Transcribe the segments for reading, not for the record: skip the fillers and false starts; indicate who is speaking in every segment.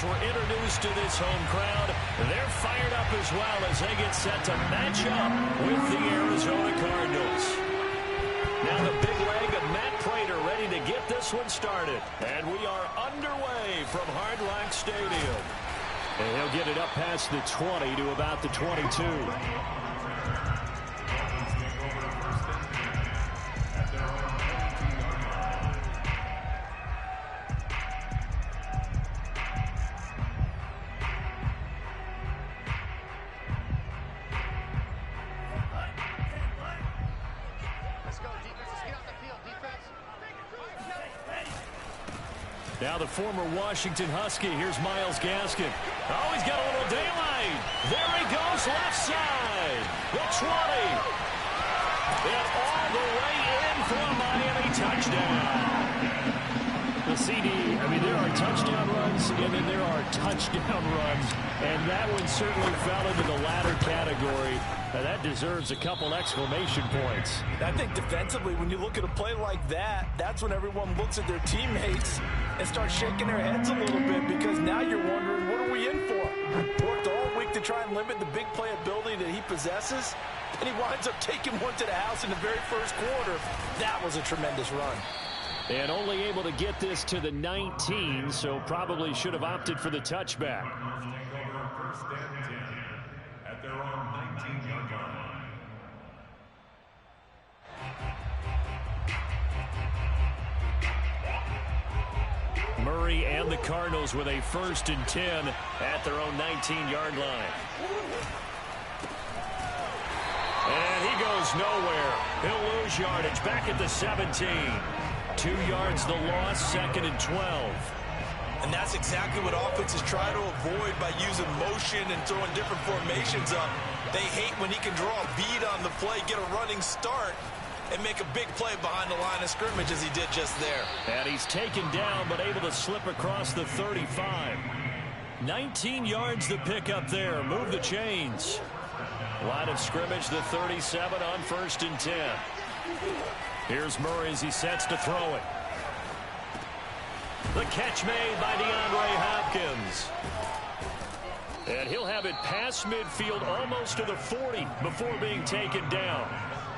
Speaker 1: players were introduced to this home crowd. They're fired up as well as they get set to match up with the Arizona Cardinals. Now the big leg of Matt Prater ready to get this one started. And we are underway from Hard Rock Stadium. And he'll get it up past the 20 to about the 22. Now the former Washington Husky. Here's Myles Gaskin. Oh, he's got a little daylight. There he goes, left side. The 20. And all the way in for a Miami touchdown. The CD, I mean, there are touchdown runs, and then there are touchdown runs. And that one certainly fell into the latter category. Now that deserves a couple exclamation points.
Speaker 2: I think defensively, when you look at a play like that, that's when everyone looks at their teammates and starts shaking their heads a little bit, because now you're wondering, what are we in for? Worked all week to try and limit the big play ability that he possesses, and he winds up taking one to the house in the very first quarter. That was a tremendous run.
Speaker 1: And only able to get this to the 19, so probably should have opted for the touchback.
Speaker 3: At their own 19-yard line.
Speaker 1: Murray and the Cardinals with a 1st and 10 at their own 19-yard line. And he goes nowhere. He'll lose yardage back at the 17. 2 yards the loss, 2nd and 12.
Speaker 2: And that's exactly what offenses try to avoid by using motion and throwing different formations up. They hate when he can draw a bead on the play, get a running start, and make a big play behind the line of scrimmage as he did just there.
Speaker 1: And he's taken down but able to slip across the 35. 19 yards the pick up there. Move the chains. Line of scrimmage, the 37 on 1st and 10. Here's Murray as he sets to throw it. The catch made by DeAndre Hopkins. And he'll have it past midfield almost to the 40 before being taken down.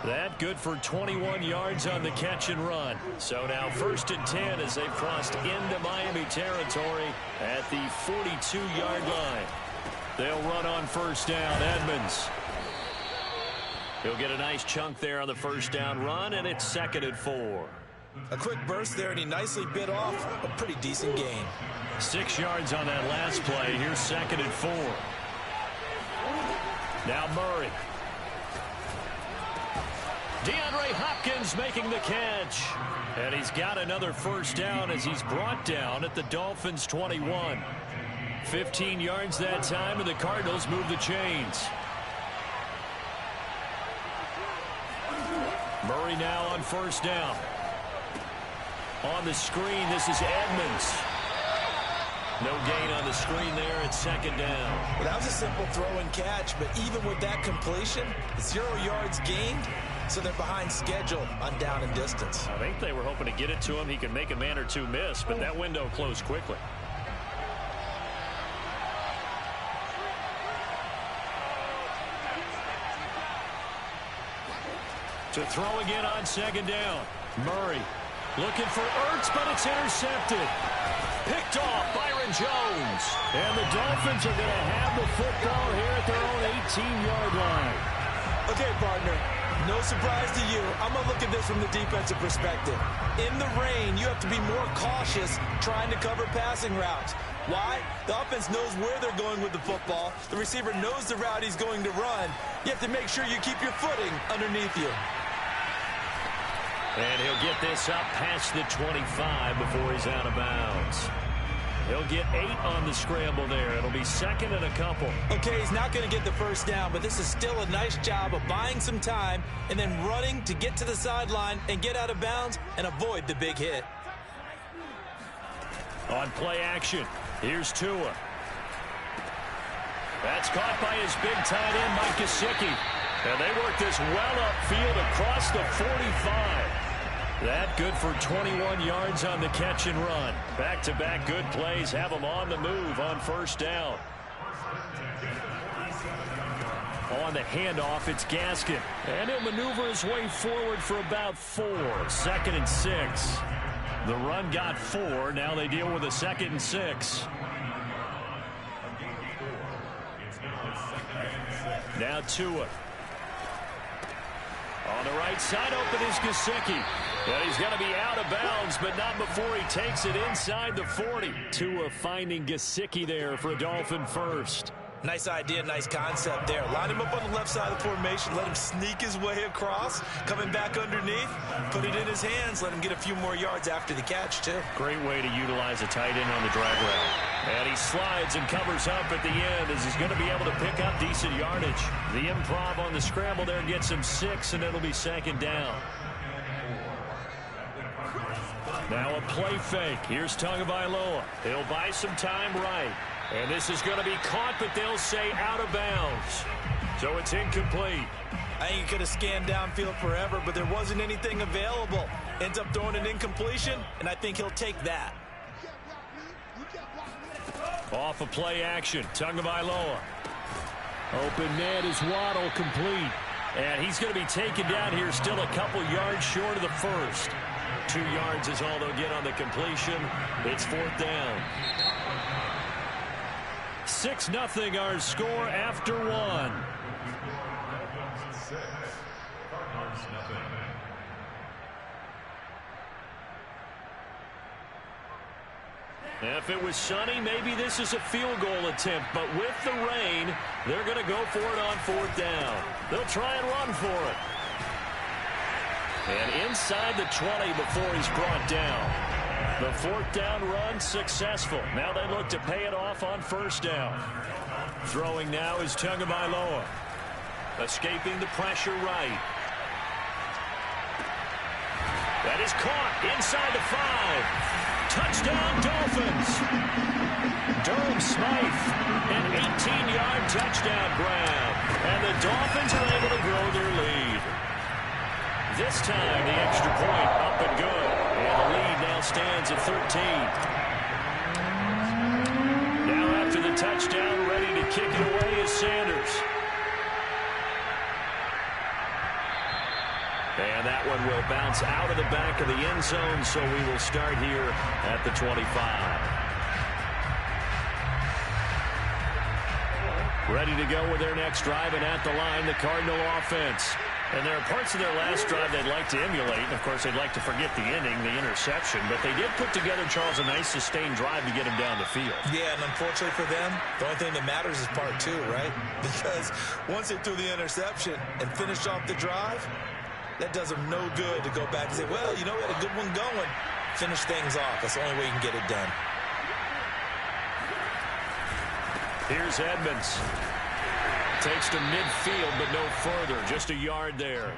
Speaker 1: That good for 21 yards on the catch and run. So now 1st and 10 as they've crossed into Miami territory at the 42-yard line. They'll run on 1st down. Edmonds. He'll get a nice chunk there on the 1st down run, and it's 2nd and 4.
Speaker 2: A quick burst there, and he nicely bit off a pretty decent gain.
Speaker 1: 6 yards on that last play. Here's 2nd and 4. Now Murray. DeAndre Hopkins making the catch. And he's got another 1st down as he's brought down at the Dolphins' 21. 15 yards that time, and the Cardinals move the chains. Murray now on 1st down. On the screen, this is Edmonds. No gain on the screen there. It's 2nd down.
Speaker 2: Well, that was a simple throw and catch, but even with that completion, 0 yards gained, so they're behind schedule on down and distance.
Speaker 1: I think they were hoping to get it to him. He could make a man or two miss, but that window closed quickly. To throw again on 2nd down. Murray looking for Ertz, but it's intercepted. Picked off Byron Jones. And the Dolphins are going to have the football here at their own 18-yard line.
Speaker 2: Okay, partner, no surprise to you. I'm going to look at this from the defensive perspective. In the rain, you have to be more cautious trying to cover passing routes. Why? The offense knows where they're going with the football. The receiver knows the route he's going to run. You have to make sure you keep your footing underneath you.
Speaker 1: And he'll get this up past the 25 before he's out of bounds. He'll get 8 on the scramble there. It'll be 2nd and a couple.
Speaker 2: Okay, he's not going to get the 1st down, but this is still a nice job of buying some time and then running to get to the sideline and get out of bounds and avoid the big hit.
Speaker 1: On play action, here's Tua. That's caught by his big tight end, Mike Gesicki. And they work this well upfield across the 45. That good for 21 yards on the catch and run. Back-to-back good plays have them on the move on first down. On the handoff, it's Gaskin. And he'll maneuver his way forward for about 4. 2nd and 6. The run got 4. Now they deal with a 2nd and 6. Now Tua. On the right side, open is Gesicki. And he's going to be out of bounds, but not before he takes it inside the 40. Tua finding Gesicki there for a Dolphin first.
Speaker 2: Nice idea, nice concept there. Line him up on the left side of the formation. Let him sneak his way across. Coming back underneath. Put it in his hands. Let him get a few more yards after the catch, too.
Speaker 1: Great way to utilize a tight end on the drag route. And he slides and covers up at the end as he's going to be able to pick up decent yardage. The improv on the scramble there gets him 6, and it'll be 2nd down. Now a play fake. Here's Tagovailoa. He'll buy some time right. And this is going to be caught, but they'll say out of bounds. So it's incomplete.
Speaker 2: I think he could have scanned downfield forever, but there wasn't anything available. Ends up throwing an incompletion, and I think he'll take that.
Speaker 1: Off a play action. Tagovailoa. Open man is Waddle, complete. And he's going to be taken down here, still a couple yards short of the first. 2 yards is all they'll get on the completion. It's 4th down. 6-0 our score after 1. If it was sunny, maybe this is a field goal attempt, but with the rain, they're going to go for it on 4th down. They'll try and run for it. And inside the 20 before he's brought down. The 4th down run successful. Now they look to pay it off on 1st down. Throwing now is Tagovailoa. Escaping the pressure right. That is caught inside the 5. Touchdown Dolphins. Durham Smythe, an 18-yard touchdown grab. And the Dolphins are able to grow their lead. This time the extra point up and good. And the lead now stands at 13. Now after the touchdown, ready to kick it away is Sanders. And that one will bounce out of the back of the end zone, so we will start here at the 25. Ready to go with their next drive, and at the line, the Cardinal offense. And there are parts of their last drive they'd like to emulate. And, of course, they'd like to forget the inning, the interception. But they did put together, Charles, a nice sustained drive to get him down the field.
Speaker 2: Yeah, and unfortunately for them, the only thing that matters is part 2, right? Because once they threw the interception and finished off the drive, that does them no good to go back and say, well, you know, we had a good one going. Finish things off. That's the only way you can get it done.
Speaker 1: Here's Edmonds. Takes to midfield, but no further. Just a yard there.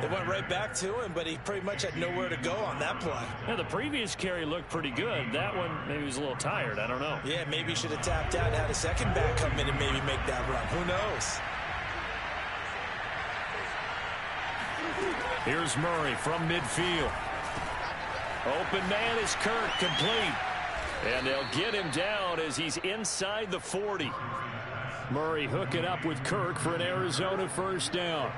Speaker 2: They went right back to him, but he pretty much had nowhere to go on that play.
Speaker 1: Yeah, the previous carry looked pretty good. That one, maybe he was a little tired. I don't know.
Speaker 2: Yeah, maybe he should have tapped out and had a second back come in and maybe make that run. Who knows?
Speaker 1: Here's Murray from midfield. Open man is Kirk, complete. And they'll get him down as he's inside the 40. Murray hooking up with Kirk for an Arizona first down.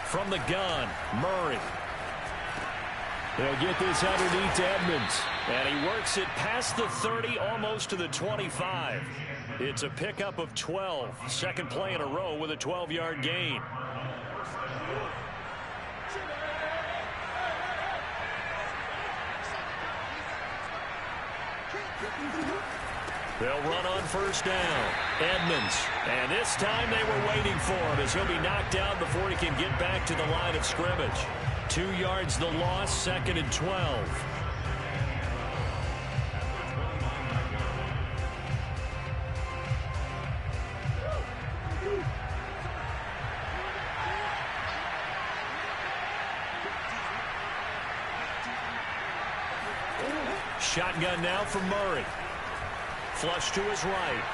Speaker 1: From the gun, Murray. They'll get this underneath to Edmonds. And he works it past the 30, almost to the 25. It's a pickup of 12. Second play in a row with a 12-yard gain. They'll run on first down. Edmonds. And this time they were waiting for him as he'll be knocked down before he can get back to the line of scrimmage. 2 yards the loss, 2nd and 12. shotgun now from Murray. Flush to his right.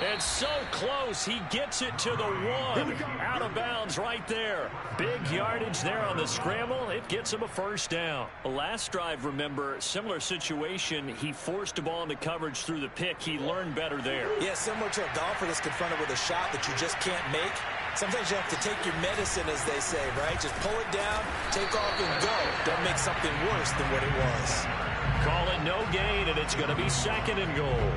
Speaker 1: And so close, he gets it to the 1. Out of bounds right there. Big yardage there on the scramble. It gets him a first down. Last drive, remember, similar situation. He forced a ball into coverage through the pick. He learned better there.
Speaker 2: Yeah, similar to a golfer that's confronted with a shot that you just can't make. Sometimes you have to take your medicine, as they say, right? Just pull it down, take off, and go. Don't make something worse than what it was.
Speaker 1: Call it no gain, and it's going to be 2nd and goal.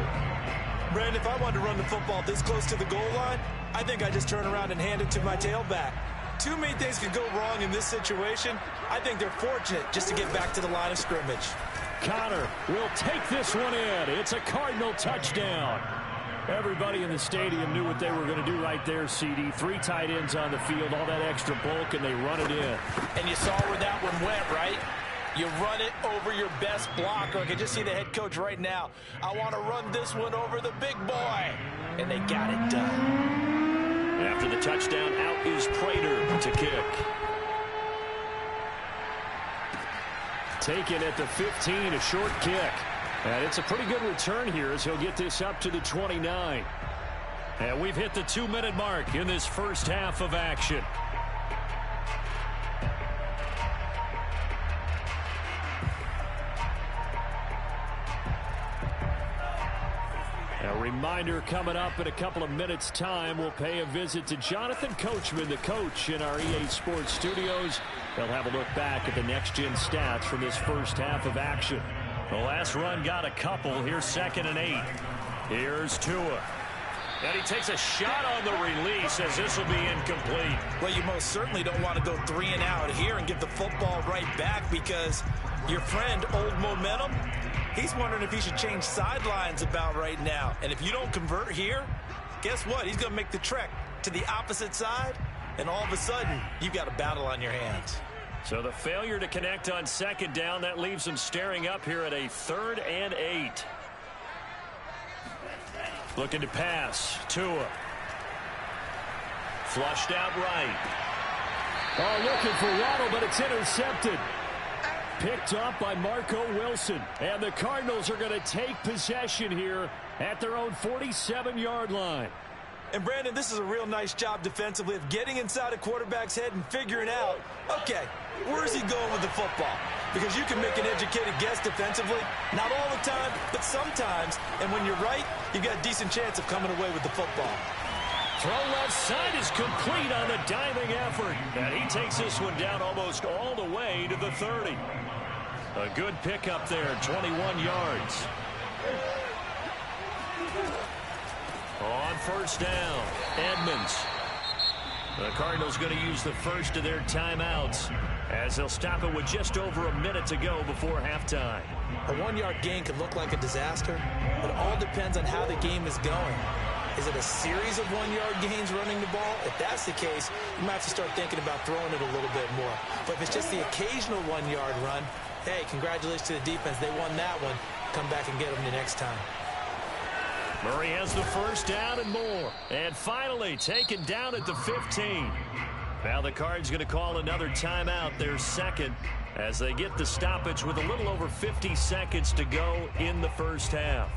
Speaker 2: Brandon, if I wanted to run the football this close to the goal line, I think I just turn around and hand it to my tailback. Too many things could go wrong in this situation. I think they're fortunate just to get back to the line of scrimmage.
Speaker 1: Connor will take this one in. It's a Cardinal touchdown. Everybody in the stadium knew what they were going to do right there, CD. 3 tight ends on the field, all that extra bulk, and they run it in.
Speaker 2: And you saw where that one went, right? You run it over your best blocker. I can just see the head coach right now. I want to run this one over the big boy. And they got it done.
Speaker 1: After the touchdown, out is Prater to kick. Taken at the 15, a short kick. And it's a pretty good return here as he'll get this up to the 29. And we've hit the 2-minute mark in this first half of action. A reminder coming up in a couple of minutes' time. We'll pay a visit to Jonathan Coachman, the coach in our EA Sports studios. They'll have a look back at the next-gen stats from this first half of action. The last run got a couple. Here's 2nd and 8. Here's Tua. And he takes a shot on the release as this will be incomplete.
Speaker 2: Well, you most certainly don't want to go 3 and out here and get the football right back because your friend, Old Momentum, he's wondering if he should change sidelines about right now. And if you don't convert here, guess what? He's going to make the trek to the opposite side, and all of a sudden, you've got a battle on your hands.
Speaker 1: So the failure to connect on 2nd down, that leaves him staring up here at a 3rd and 8. Looking to pass. Tua. Flushed out right. Oh, looking for Waddle, but it's intercepted. Picked up by Marco Wilson. And the Cardinals are going to take possession here at their own 47-yard line.
Speaker 2: And, Brandon, this is a real nice job defensively of getting inside a quarterback's head and figuring out, okay, where is he going with the football? Because you can make an educated guess defensively. Not all the time, but sometimes. And when you're right, you've got a decent chance of coming away with the football.
Speaker 1: Throw left side is complete on the diving effort. And he takes this one down almost all the way to the 30. A good pickup there, 21 yards. On 1st down, Edmonds. The Cardinals going to use the first of their timeouts as they'll stop it with just over a minute to go before halftime.
Speaker 2: A 1-yard gain could look like a disaster, but it all depends on how the game is going. Is it a series of 1-yard gains running the ball? If that's the case, you might have to start thinking about throwing it a little bit more. But if it's just the occasional 1-yard run, hey, congratulations to the defense. They won that one. Come back and get them the next time.
Speaker 1: Murray has the first down and more. And finally taken down at the 15. Now the Cards going to call another timeout, their 2nd, as they get the stoppage with a little over 50 seconds to go in the first half.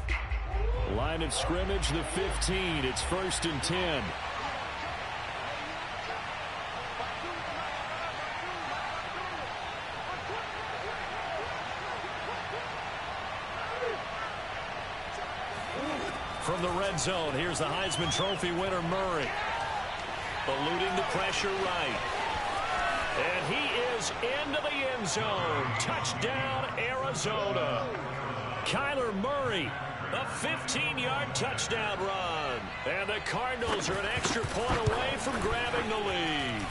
Speaker 1: Line of scrimmage, the 15. It's 1st and 10. From the red zone, here's the Heisman Trophy winner, Murray. Eluding the pressure right. And he is into the end zone. Touchdown, Arizona. Kyler Murray, a 15-yard touchdown run. And the Cardinals are an extra point away from grabbing the lead.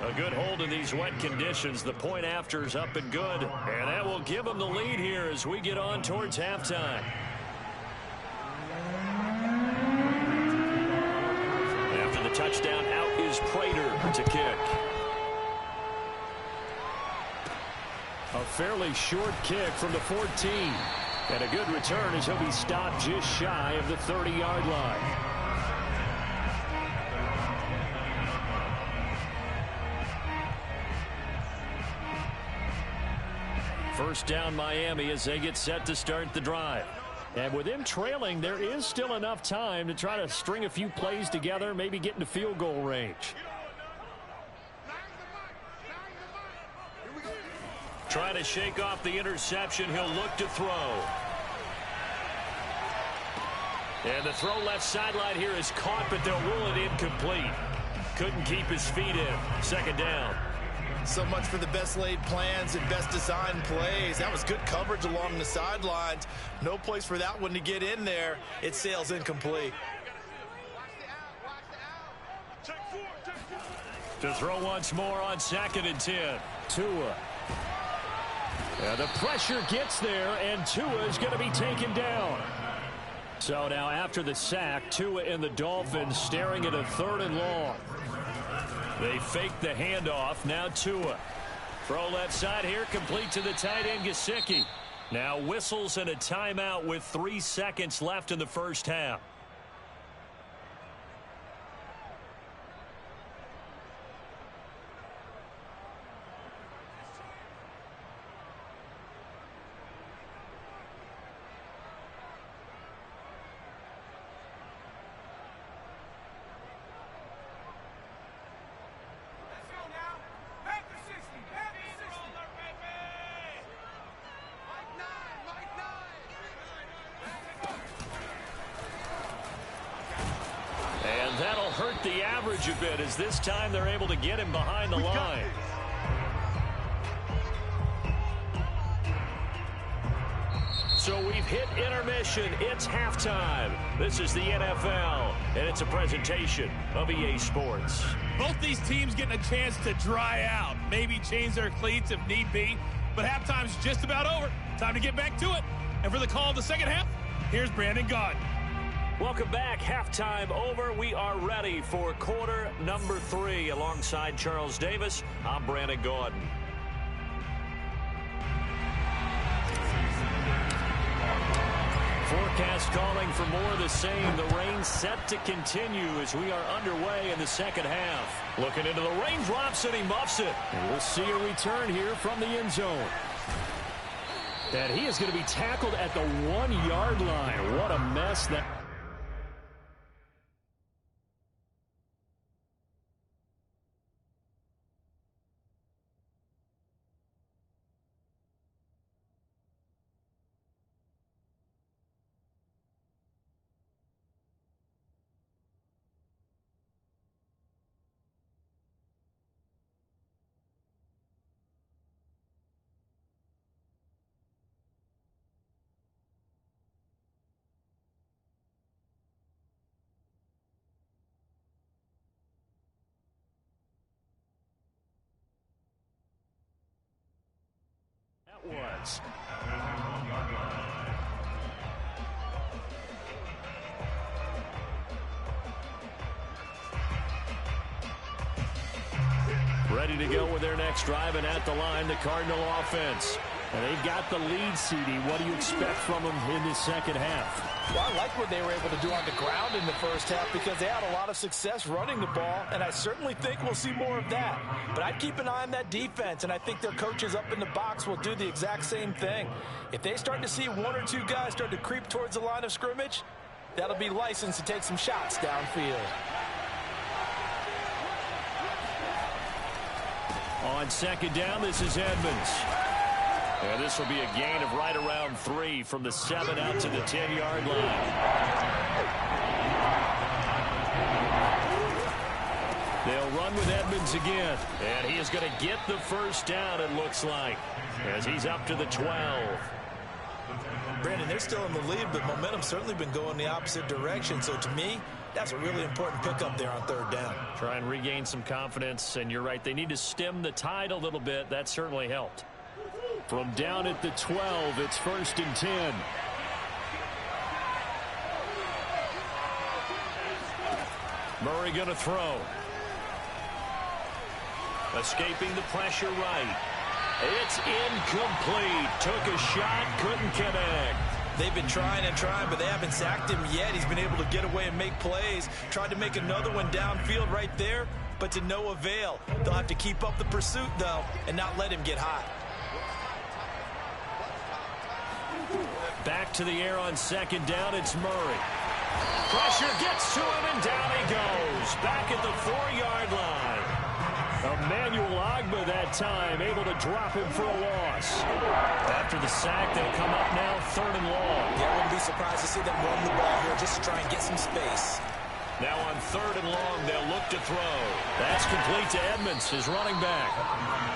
Speaker 1: A good hold in these wet conditions. The point after is up and good. And that will give them the lead here as we get on towards halftime. After the touchdown, out is Prater to kick. A fairly short kick from the 14. And a good return as he'll be stopped just shy of the 30-yard line. First down Miami as they get set to start the drive. And with them trailing, there is still enough time to try to string a few plays together, maybe get into field goal range. Trying to shake off the interception. He'll look to throw. And the throw left sideline here is caught, but they'll rule it incomplete. Couldn't keep his feet in. Second down.
Speaker 2: So much for the best laid plans and best designed plays. That was good coverage along the sidelines. No place for that one to get in there. It sails incomplete.
Speaker 1: To throw once more on 2nd and 10. Tua. And the pressure gets there, and Tua is going to be taken down. So now after the sack, Tua and the Dolphins staring at a 3rd and long. They fake the handoff. Now Tua. Throw left side here, complete to the tight end, Gesicki. Now whistles and a timeout with 3 seconds left in the first half. Hurt the average a bit as this time they're able to get him behind the line. So we've hit intermission. It's halftime. This is the NFL, and it's a presentation of EA Sports.
Speaker 4: Both these teams getting a chance to dry out, maybe change their cleats if need be, but halftime's just about over. Time to get back to it. And for the call of the second half, here's Brandon Gaudin.
Speaker 1: Welcome back. Halftime over. We are ready for quarter number 3. Alongside Charles Davis, I'm Brandon Gaudin. Forecast calling for more of the same. The rain set to continue as we are underway in the second half. Looking into the raindrops, and he muffs it. And we'll see a return here from the end zone. And he is going to be tackled at the 1-yard line. What a mess that... was. Ready to go with their next drive, and at the line, the Cardinal offense. And they've got the lead, CD. What do you expect from them in the second half?
Speaker 2: Well, I like what they were able to do on the ground in the first half because they had a lot of success running the ball, and I certainly think we'll see more of that. But I'd keep an eye on that defense, and I think their coaches up in the box will do the exact same thing. If they start to see 1 or 2 guys start to creep towards the line of scrimmage, that'll be licensed to take some shots downfield.
Speaker 1: On second down, this is Edmonds. And this will be a gain of right around 3 from the 7 out to the 10-yard line. They'll run with Edmonds again. And he is going to get the first down, it looks like, as he's up to the 12.
Speaker 2: Brandon, they're still in the lead, but momentum's certainly been going the opposite direction. So to me, that's a really important pickup there on 3rd down.
Speaker 1: Try and regain some confidence, and you're right. They need to stem the tide a little bit. That certainly helped. From down at the 12, it's 1st and 10. Murray going to throw. Escaping the pressure right. It's incomplete. Took a shot, couldn't connect.
Speaker 2: They've been trying and trying, but they haven't sacked him yet. He's been able to get away and make plays. Tried to make another one downfield right there, but to no avail. They'll have to keep up the pursuit, though, and not let him get hot.
Speaker 1: back to the air on second down. It's Murray. Pressure gets to him, and down he goes. Back at the 4-yard line. Emmanuel Ogbah that time, able to drop him for a loss. After the sack, they'll come up now 3rd and long.
Speaker 2: Yeah, I wouldn't be surprised to see them run the ball here just to try and get some space.
Speaker 1: Now on 3rd and long, they'll look to throw. That's complete to Edmonds, his running back.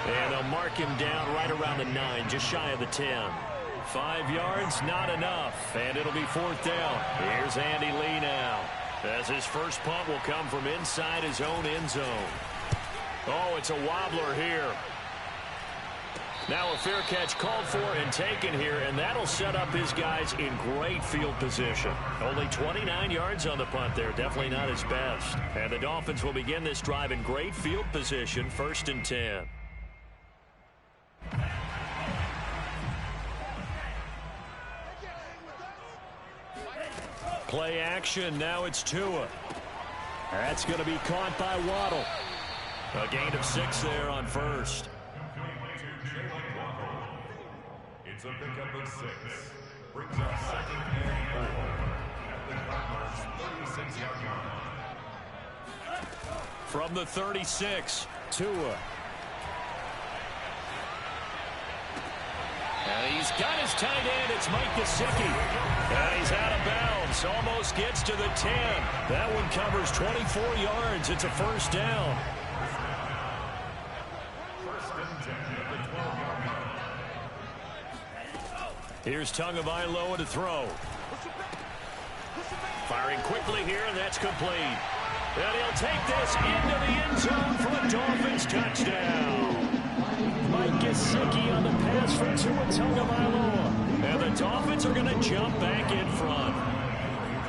Speaker 1: And they'll mark him down right around the 9, just shy of the 10. 5 yards, not enough, and it'll be 4th down. Here's Andy Lee now, as his first punt will come from inside his own end zone. Oh, it's a wobbler here. Now a fair catch called for and taken here, and that'll set up his guys in great field position. Only 29 yards on the punt there, definitely not his best. And the Dolphins will begin this drive in great field position, 1st and 10. Play action, now it's Tua. That's going to be caught by Waddle. A gain of 6 there on first.
Speaker 3: It's a pickup of 6. Brings up 2nd and 4 at the Cardinals' 36-yard line.
Speaker 1: From the 36, Tua. And he's got his tight end. It's Mike Gesicki. And he's out of bounds. Almost gets to the 10. That one covers 24 yards. It's a 1st down. Here's Tagovailoa to throw. Firing quickly here, and that's complete. And he'll take this into the end zone for a Dolphins touchdown. Mike Gesicki on the pass from Tua Tagovailoa. And the Dolphins are going to jump back in front.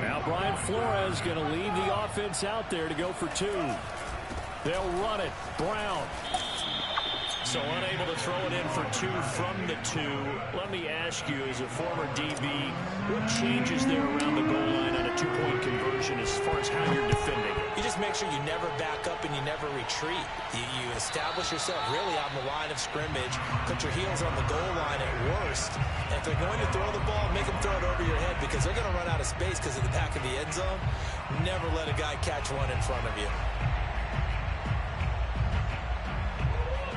Speaker 1: Now Brian Flores going to lead the offense out there to go for 2. They'll run it. Brown. So unable to throw it in for 2 from the 2. Let me ask you, as a former DB, what changes there around the goal line on a 2-point conversion as far as how you're defending?
Speaker 2: You just make sure you never back up and you never retreat. You establish yourself really on the line of scrimmage, put your heels on the goal line at worst. And if they're going to throw the ball, make them throw it over your head because they're going to run out of space because of the back of the end zone. Never let a guy catch one in front of you.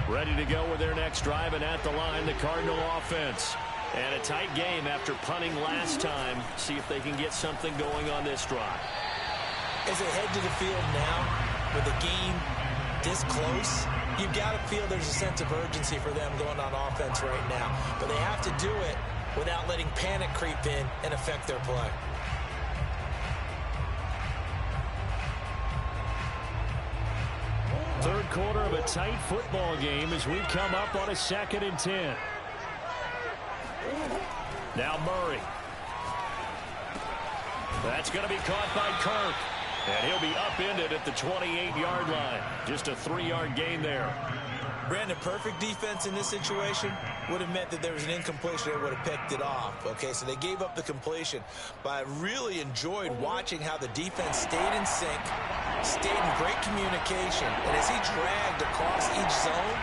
Speaker 1: Ready to go with their next drive, and at the line, the Cardinal offense. And a tight game after punting last time. See if they can get something going on this drive.
Speaker 2: As they head to the field now, with the game this close, you've got to feel there's a sense of urgency for them going on offense right now. But they have to do it without letting panic creep in and affect their play.
Speaker 1: Third quarter of a tight football game as we come up on a 2nd and 10. Now Murray. That's going to be caught by Kirk. And he'll be upended at the 28-yard line. Just a 3-yard gain there.
Speaker 2: Brandon, perfect defense in this situation would have meant that there was an incompletion that would have picked it off. Okay, so they gave up the completion. But I really enjoyed watching how the defense stayed in sync, stayed in great communication. And as he dragged across each zone,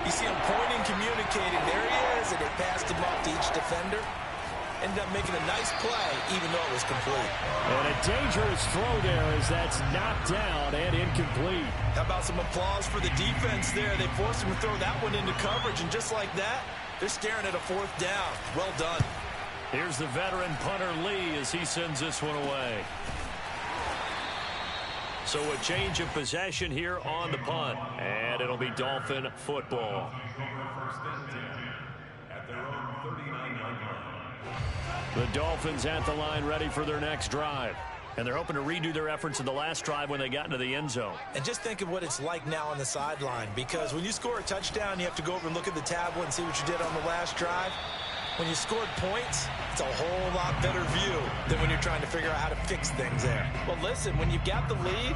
Speaker 2: you see him pointing, communicating. There he is, and they passed him off to each defender. Ended up making a nice play, even though it was complete.
Speaker 1: And a dangerous throw there as that's knocked down and incomplete.
Speaker 2: How about some applause for the defense there? They forced him to throw that one into coverage, and just like that, they're staring at a 4th down. Well done.
Speaker 1: Here's the veteran punter Lee as he sends this one away. So a change of possession here on the punt, and it'll be Dolphin football. The Dolphins at the line ready for their next drive. And they're hoping to redo their efforts in the last drive when they got into the end zone.
Speaker 2: And just think of what it's like now on the sideline, because when you score a touchdown, you have to go over and look at the tablet and see what you did on the last drive. When you scored points, it's a whole lot better view than when you're trying to figure out how to fix things there. Well, listen, when you've got the lead,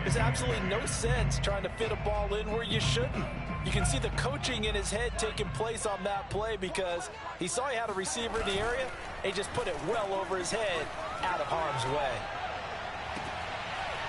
Speaker 2: there's absolutely no sense trying to fit a ball in where you shouldn't. You can see the coaching in his head taking place on that play because he saw he had a receiver in the area, and he just put it well over his head out of harm's way.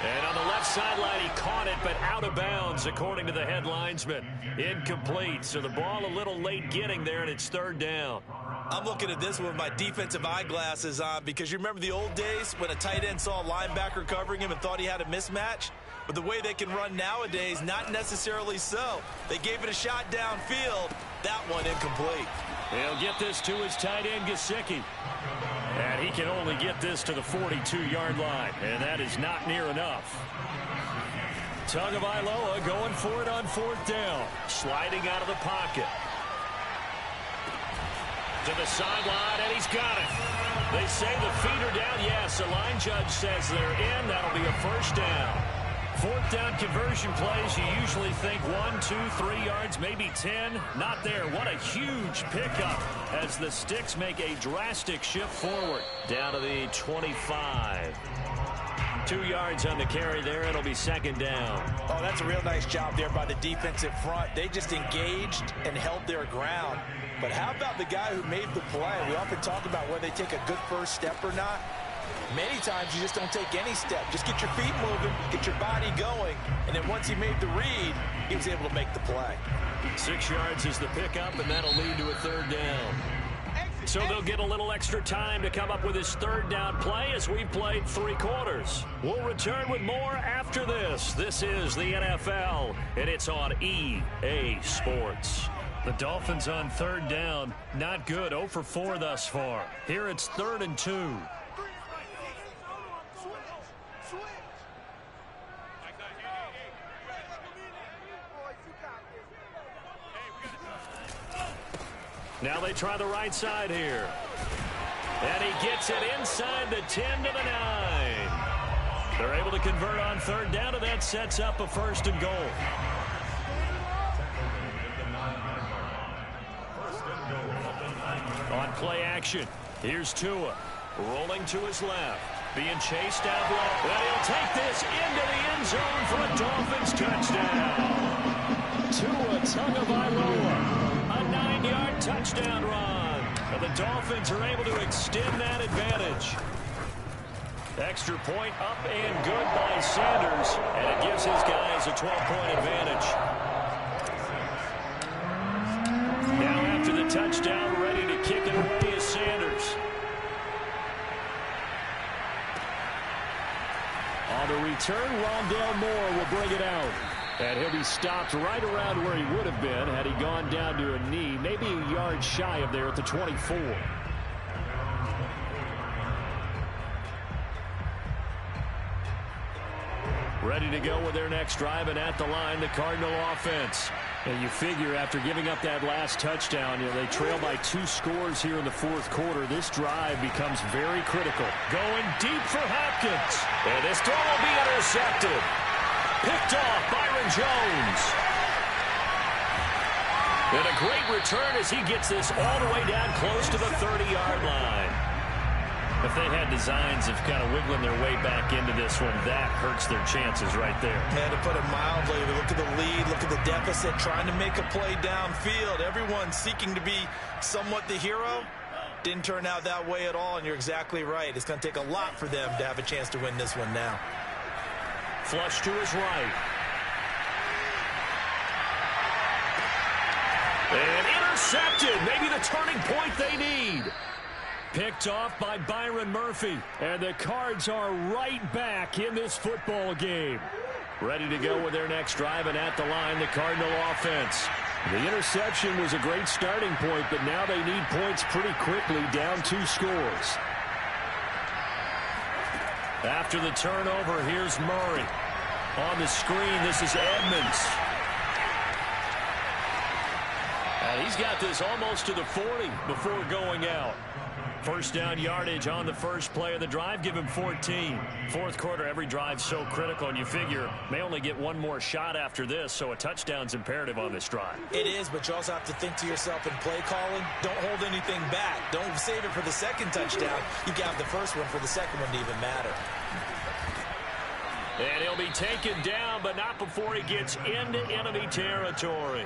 Speaker 1: And on the left sideline, he caught it, but out of bounds, according to the head linesman. Incomplete, so the ball a little late getting there, and it's 3rd down.
Speaker 2: I'm looking at this with my defensive eyeglasses on because you remember the old days when a tight end saw a linebacker covering him and thought he had a mismatch? But the way they can run nowadays, not necessarily so. They gave it a shot downfield. That one incomplete.
Speaker 1: He'll get this to his tight end, Gesicki. And he can only get this to the 42-yard line. And that is not near enough. Tagovailoa going for it on 4th down. Sliding out of the pocket. To the sideline, and he's got it. They say the feet are down. Yes, the line judge says they're in. That'll be a first down. 4th down conversion plays, you usually think 1, 2, 3 yards, maybe 10. Not there. What a huge pickup as the Sticks make a drastic shift forward. Down to the 25. 2 yards on the carry there. It'll be 2nd down.
Speaker 2: Oh, that's a real nice job there by the defensive front. They just engaged and held their ground. But how about the guy who made the play? We often talk about whether they take a good first step or not. Many times you just don't take any step. Just get your feet moving, get your body going, and then once he made the read, he was able to make the play.
Speaker 1: 6 yards is the pickup, and that'll lead to a 3rd down. So they'll get a little extra time to come up with his 3rd down play as we've played 3 quarters. We'll return with more after this. This is the NFL, and it's on EA Sports. The Dolphins on 3rd down. Not good. 0 for 4 thus far. Here it's 3rd and 2. Now they try the right side here. And he gets it inside the 10 to the 9. They're able to convert on 3rd down, and that sets up a 1st and goal. On play action, here's Tua. Rolling to his left. Being chased out left. And he'll take this into the end zone for a Dolphins touchdown. Tua Tagovailoa. A 9-yard touchdown run. And the Dolphins are able to extend that advantage. Extra point up and good by Sanders. And it gives his guys a 12-point advantage. Now after the touchdown, ready to kick it away is Sanders. On the return, Rondale Moore will bring it out. And he'll be stopped right around where he would have been had he gone down to a knee, maybe a yard shy of there at the 24. Ready to go with their next drive, and at the line, the Cardinal offense. And you figure after giving up that last touchdown, they trail by 2 scores here in the 4th quarter. This drive becomes very critical. Going deep for Hopkins. And this throw will be intercepted. Picked off Byron Jones. And a great return as he gets this all the way down close to the 30-yard line. If they had designs of kind of wiggling their way back into this one, that hurts their chances right there.
Speaker 2: Man, to put it mildly, look at the lead, look at the deficit, trying to make a play downfield. Everyone seeking to be somewhat the hero. Didn't turn out that way at all, and you're exactly right. It's going to take a lot for them to have a chance to win this one now.
Speaker 1: Flush to his right. And intercepted. Maybe the turning point they need. Picked off by Byron Murphy. And the Cards are right back in this football game. Ready to go with their next drive, and at the line, the Cardinal offense. The interception was a great starting point, but now they need points pretty quickly, down 2 scores. After the turnover, here's Murray. On the screen, this is Edmonds. And he's got this almost to the 40 before going out. First down yardage on the first play of the drive. Give him 14. 4th quarter, every drive so critical, and you figure may only get one more shot after this, so a touchdown's imperative on this drive.
Speaker 2: It is, but you also have to think to yourself in play calling, don't hold anything back. Don't save it for the second touchdown. You can have the first one for the second one to even matter.
Speaker 1: And he'll be taken down, but not before he gets into enemy territory.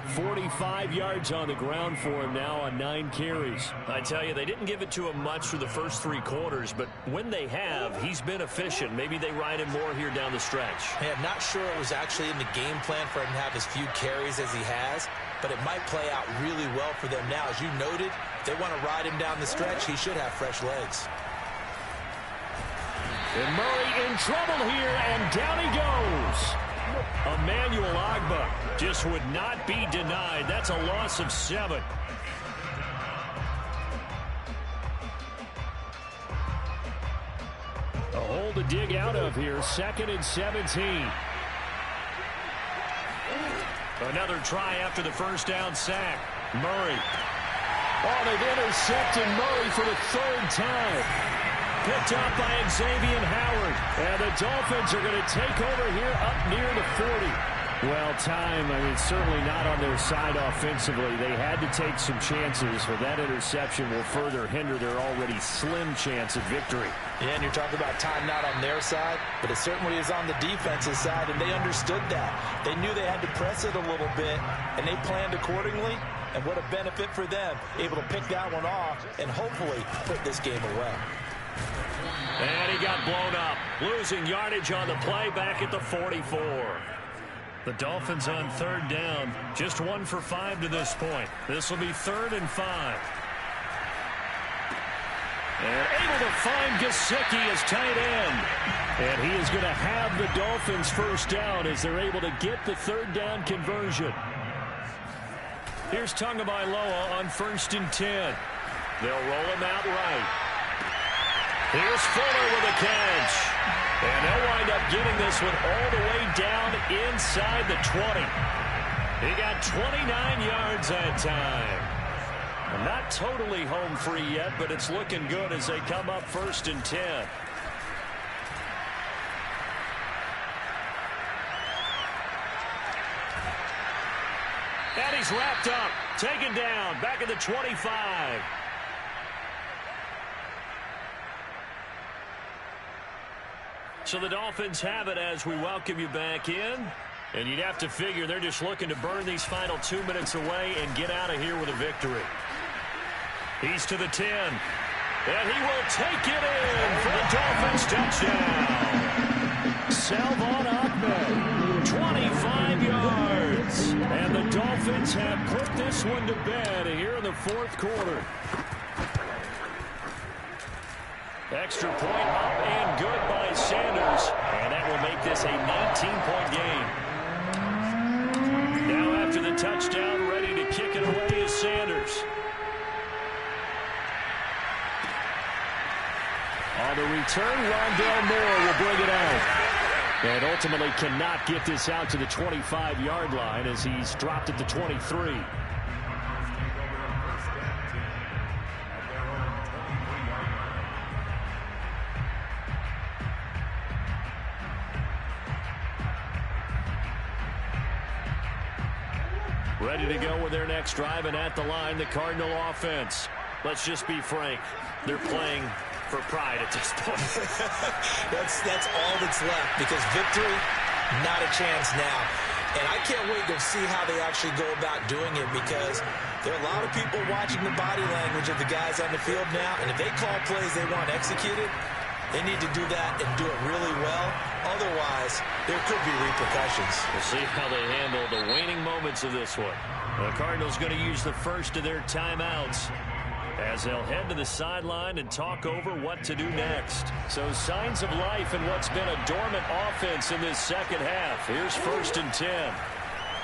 Speaker 1: 45 yards on the ground for him now on 9 carries. I tell you, they didn't give it to him much through the first 3 quarters, but when they have, he's been efficient. Maybe they ride him more here down the stretch.
Speaker 2: Hey, I'm not sure it was actually in the game plan for him to have as few carries as he has, but it might play out really well for them now. As you noted, If they want to ride him down the stretch, he should have fresh legs.
Speaker 1: And Murray in trouble here, and down he goes. Emmanuel Ogbah just would not be denied. That's a loss of 7. A hole to dig out of here. 2nd and 17. Another try after the first down sack. Murray. Oh, they've intercepted Murray for the 3rd time. Picked up by Xavier Howard. And the Dolphins are going to take over here up near the 40. Well, certainly not on their side offensively. They had to take some chances, but that interception will further hinder their already slim chance of victory.
Speaker 2: Yeah, and you're talking about time not on their side, but it certainly is on the defensive side, and they understood that. They knew they had to press it a little bit, and they planned accordingly, and what a benefit for them, able to pick that one off and hopefully put this game away.
Speaker 1: And he got blown up, losing yardage on the play back at the 44. The Dolphins on 3rd down, just 1 for 5 to this point. This will be 3rd and 5. And able to find Gesicki as tight end. And he is going to have the Dolphins first down as they're able to get the 3rd down conversion. Here's Tagovailoa on 1st and 10. They'll roll him out right. Here's Fuller with a catch. And they'll wind up getting this one all the way down inside the 20. He got 29 yards that time. Not totally home free yet, but it's looking good as they come up 1st and 10. And he's wrapped up, taken down, back at the 25. So the Dolphins have it as we welcome you back in. And you'd have to figure they're just looking to burn these final 2 minutes away and get out of here with a victory. He's to the 10. And he will take it in for the Dolphins touchdown. Salvon Ahmed, 25 yards. And the Dolphins have put this one to bed here in the 4th quarter. Extra point up and good by Sanders. And that will make this a 19-point game. Now after the touchdown, ready to kick it away is Sanders. On the return, Rondale Moore will bring it out. And ultimately cannot get this out to the 25-yard line as he's dropped at the 23. Ready to go with their next drive, and at the line, the Cardinal offense. Let's just be frank. They're playing for pride at this point.
Speaker 2: That's all that's left, because victory, not a chance now. And I can't wait to see how they actually go about doing it, because there are a lot of people watching the body language of the guys on the field now, and if they call plays they want executed, they need to do that and do it really well. Otherwise, there could be repercussions.
Speaker 1: We'll see how they handle the waning moments of this one. The Cardinals going to use the first of their timeouts as they'll head to the sideline and talk over what to do next. So signs of life in what's been a dormant offense in this second half. Here's 1st and 10.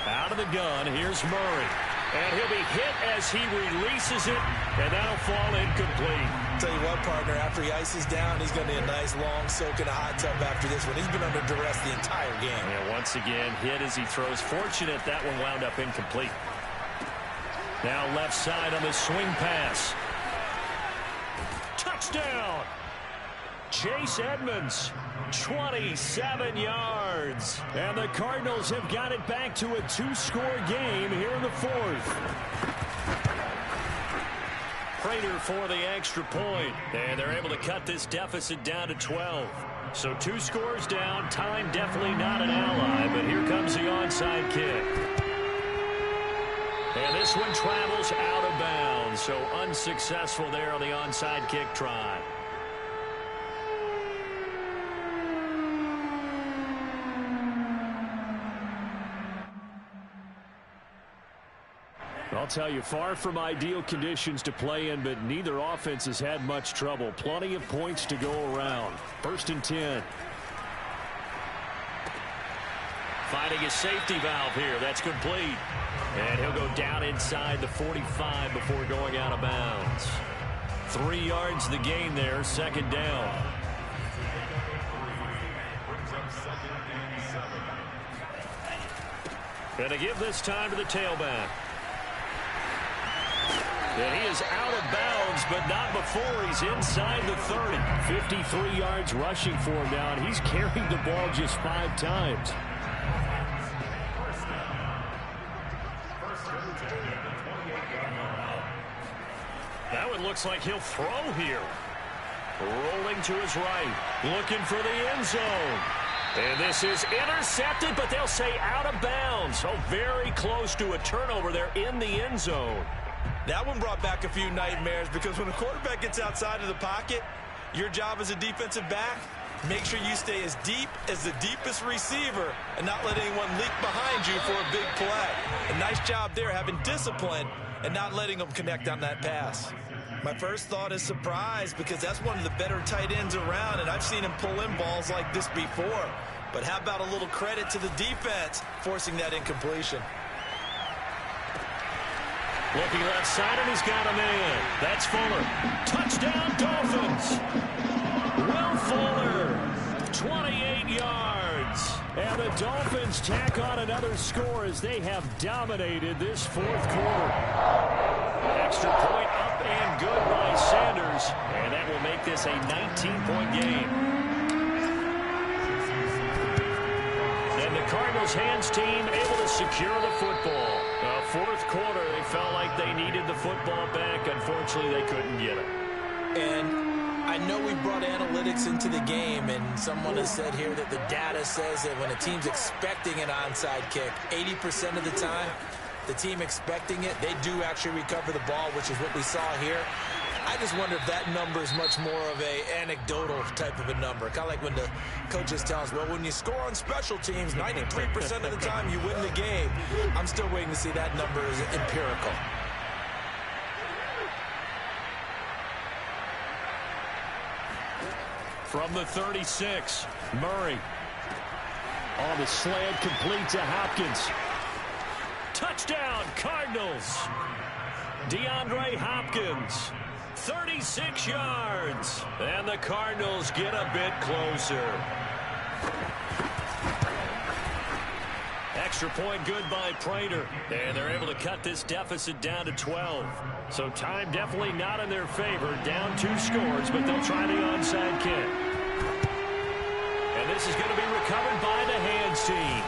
Speaker 1: Out of the gun, here's Murray. And he'll be hit as he releases it, and that'll fall incomplete.
Speaker 2: Tell you what, partner, after he ices down, he's going to need a nice long soak in a hot tub after this one. He's been under duress the entire game.
Speaker 1: And once again, hit as he throws. Fortunate that one wound up incomplete. Now left side on the swing pass. Touchdown! Chase Edmonds, 27 yards. And the Cardinals have got it back to a 2-score game here in the 4th. Prater for the extra point. And they're able to cut this deficit down to 12. So 2 scores down. Time definitely not an ally. But here comes the onside kick. And this one travels out of bounds. So unsuccessful there on the onside kick try. I'll tell you, far from ideal conditions to play in, but neither offense has had much trouble. Plenty of points to go around. 1st and 10.
Speaker 5: Finding his safety valve here. That's complete. And he'll go down inside the 45 before going out of bounds. 3 yards the gain there, 2nd down.
Speaker 1: Going to give this time to the tailback. And he is out of bounds, but not before he's inside the 30. 53 yards rushing for him now, and he's carried the ball just 5 times. That one looks like he'll throw here. Rolling to his right, looking for the end zone. And this is intercepted, but they'll say out of bounds. So very close to a turnover there in the end zone.
Speaker 2: That one brought back a few nightmares because when a quarterback gets outside of the pocket, your job as a defensive back, make sure you stay as deep as the deepest receiver and not let anyone leak behind you for a big play. A nice job there having discipline and not letting them connect on that pass. My first thought is surprise because that's one of the better tight ends around, and I've seen him pull in balls like this before. But how about a little credit to the defense forcing that incompletion?
Speaker 1: Looking left side, and he's got a man. That's Fuller. Touchdown, Dolphins. Will Fuller, 28 yards. And the Dolphins tack on another score as they have dominated this 4th quarter. Extra point up and good by Sanders. And that will make this a 19-point game. And the Cardinals hands team able to secure the football. 4th quarter, they felt like they needed the football back. Unfortunately, they couldn't get it.
Speaker 2: And I know we brought analytics into the game, and someone has said here that the data says that when a team's expecting an onside kick, 80% of the time, the team expecting it, they do actually recover the ball, which is what we saw here. I just wonder if that number is much more of a anecdotal type of a number. Kind of like when the coaches tell us, well, when you score on special teams, 93% of the time you win the game. I'm still waiting to see that number is empirical.
Speaker 1: From the 36, Murray. On the slant, complete to Hopkins. Touchdown, Cardinals. DeAndre Hopkins, 36 yards. And the Cardinals get a bit closer. Extra point good by Prater. And they're able to cut this deficit down to 12. So time definitely not in their favor. Down 2 scores, but they'll try the onside kick. And this is going to be recovered by the hands team.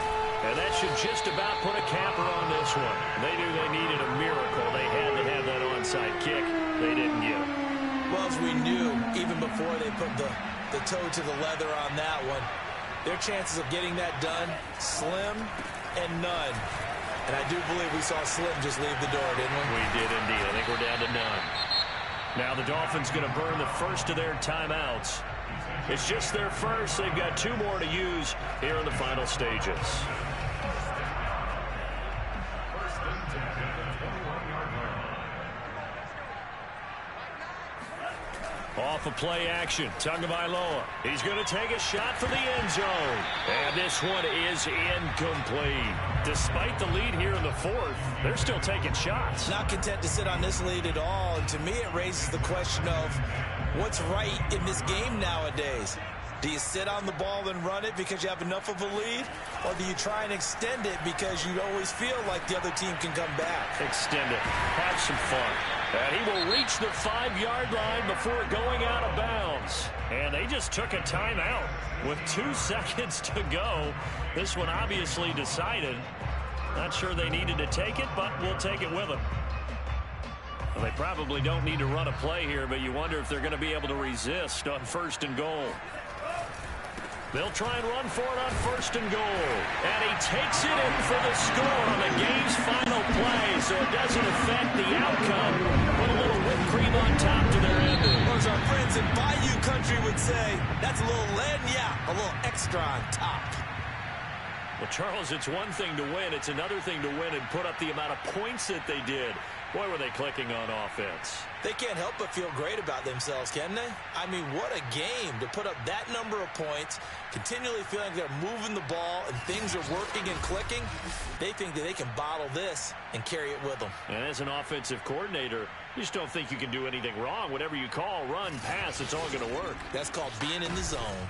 Speaker 1: And that should just about put a capper on this one. They knew they needed a miracle. They had to have that onside kick. They didn't get it.
Speaker 2: Well, as we knew, even before they put the toe to the leather on that one, their chances of getting that done, slim and none. And I do believe we saw Slim just leave the door, didn't we?
Speaker 1: We did indeed. I think we're down to none. Now the Dolphins going to burn the first of their timeouts. It's just their first. They've got 2 more to use here in the final stages. Off of play action, Tagovailoa. He's going to take a shot for the end zone. And this one is incomplete. Despite the lead here in the 4th, they're still taking shots.
Speaker 2: Not content to sit on this lead at all. And to me, it raises the question of what's right in this game nowadays. Do you sit on the ball and run it because you have enough of a lead? Or do you try and extend it because you always feel like the other team can come back?
Speaker 1: Extend it. Have some fun. And he will reach the 5-yard line before going out of bounds. And they just took a timeout with 2 seconds to go. This one obviously decided. Not sure they needed to take it, but we'll take it with them. Well, they probably don't need to run a play here, but you wonder if they're going to be able to resist on 1st and goal. They'll try and run for it on 1st and goal. And he takes it in for the score on the game's final play, so it doesn't affect the outcome. Put a little whipped cream on top to their ending.
Speaker 2: Or as our friends in Bayou Country would say, that's a little lagniappe, a little extra on top.
Speaker 1: Well, Charles, it's one thing to win. It's another thing to win and put up the amount of points that they did. Boy, were they clicking on offense.
Speaker 2: They can't help but feel great about themselves, can they? I mean, what a game to put up that number of points, continually feeling they're moving the ball and things are working and clicking. They think that they can bottle this and carry it with them.
Speaker 1: And as an offensive coordinator, you just don't think you can do anything wrong. Whatever you call, run, pass, it's all going to work.
Speaker 2: That's called being in the zone.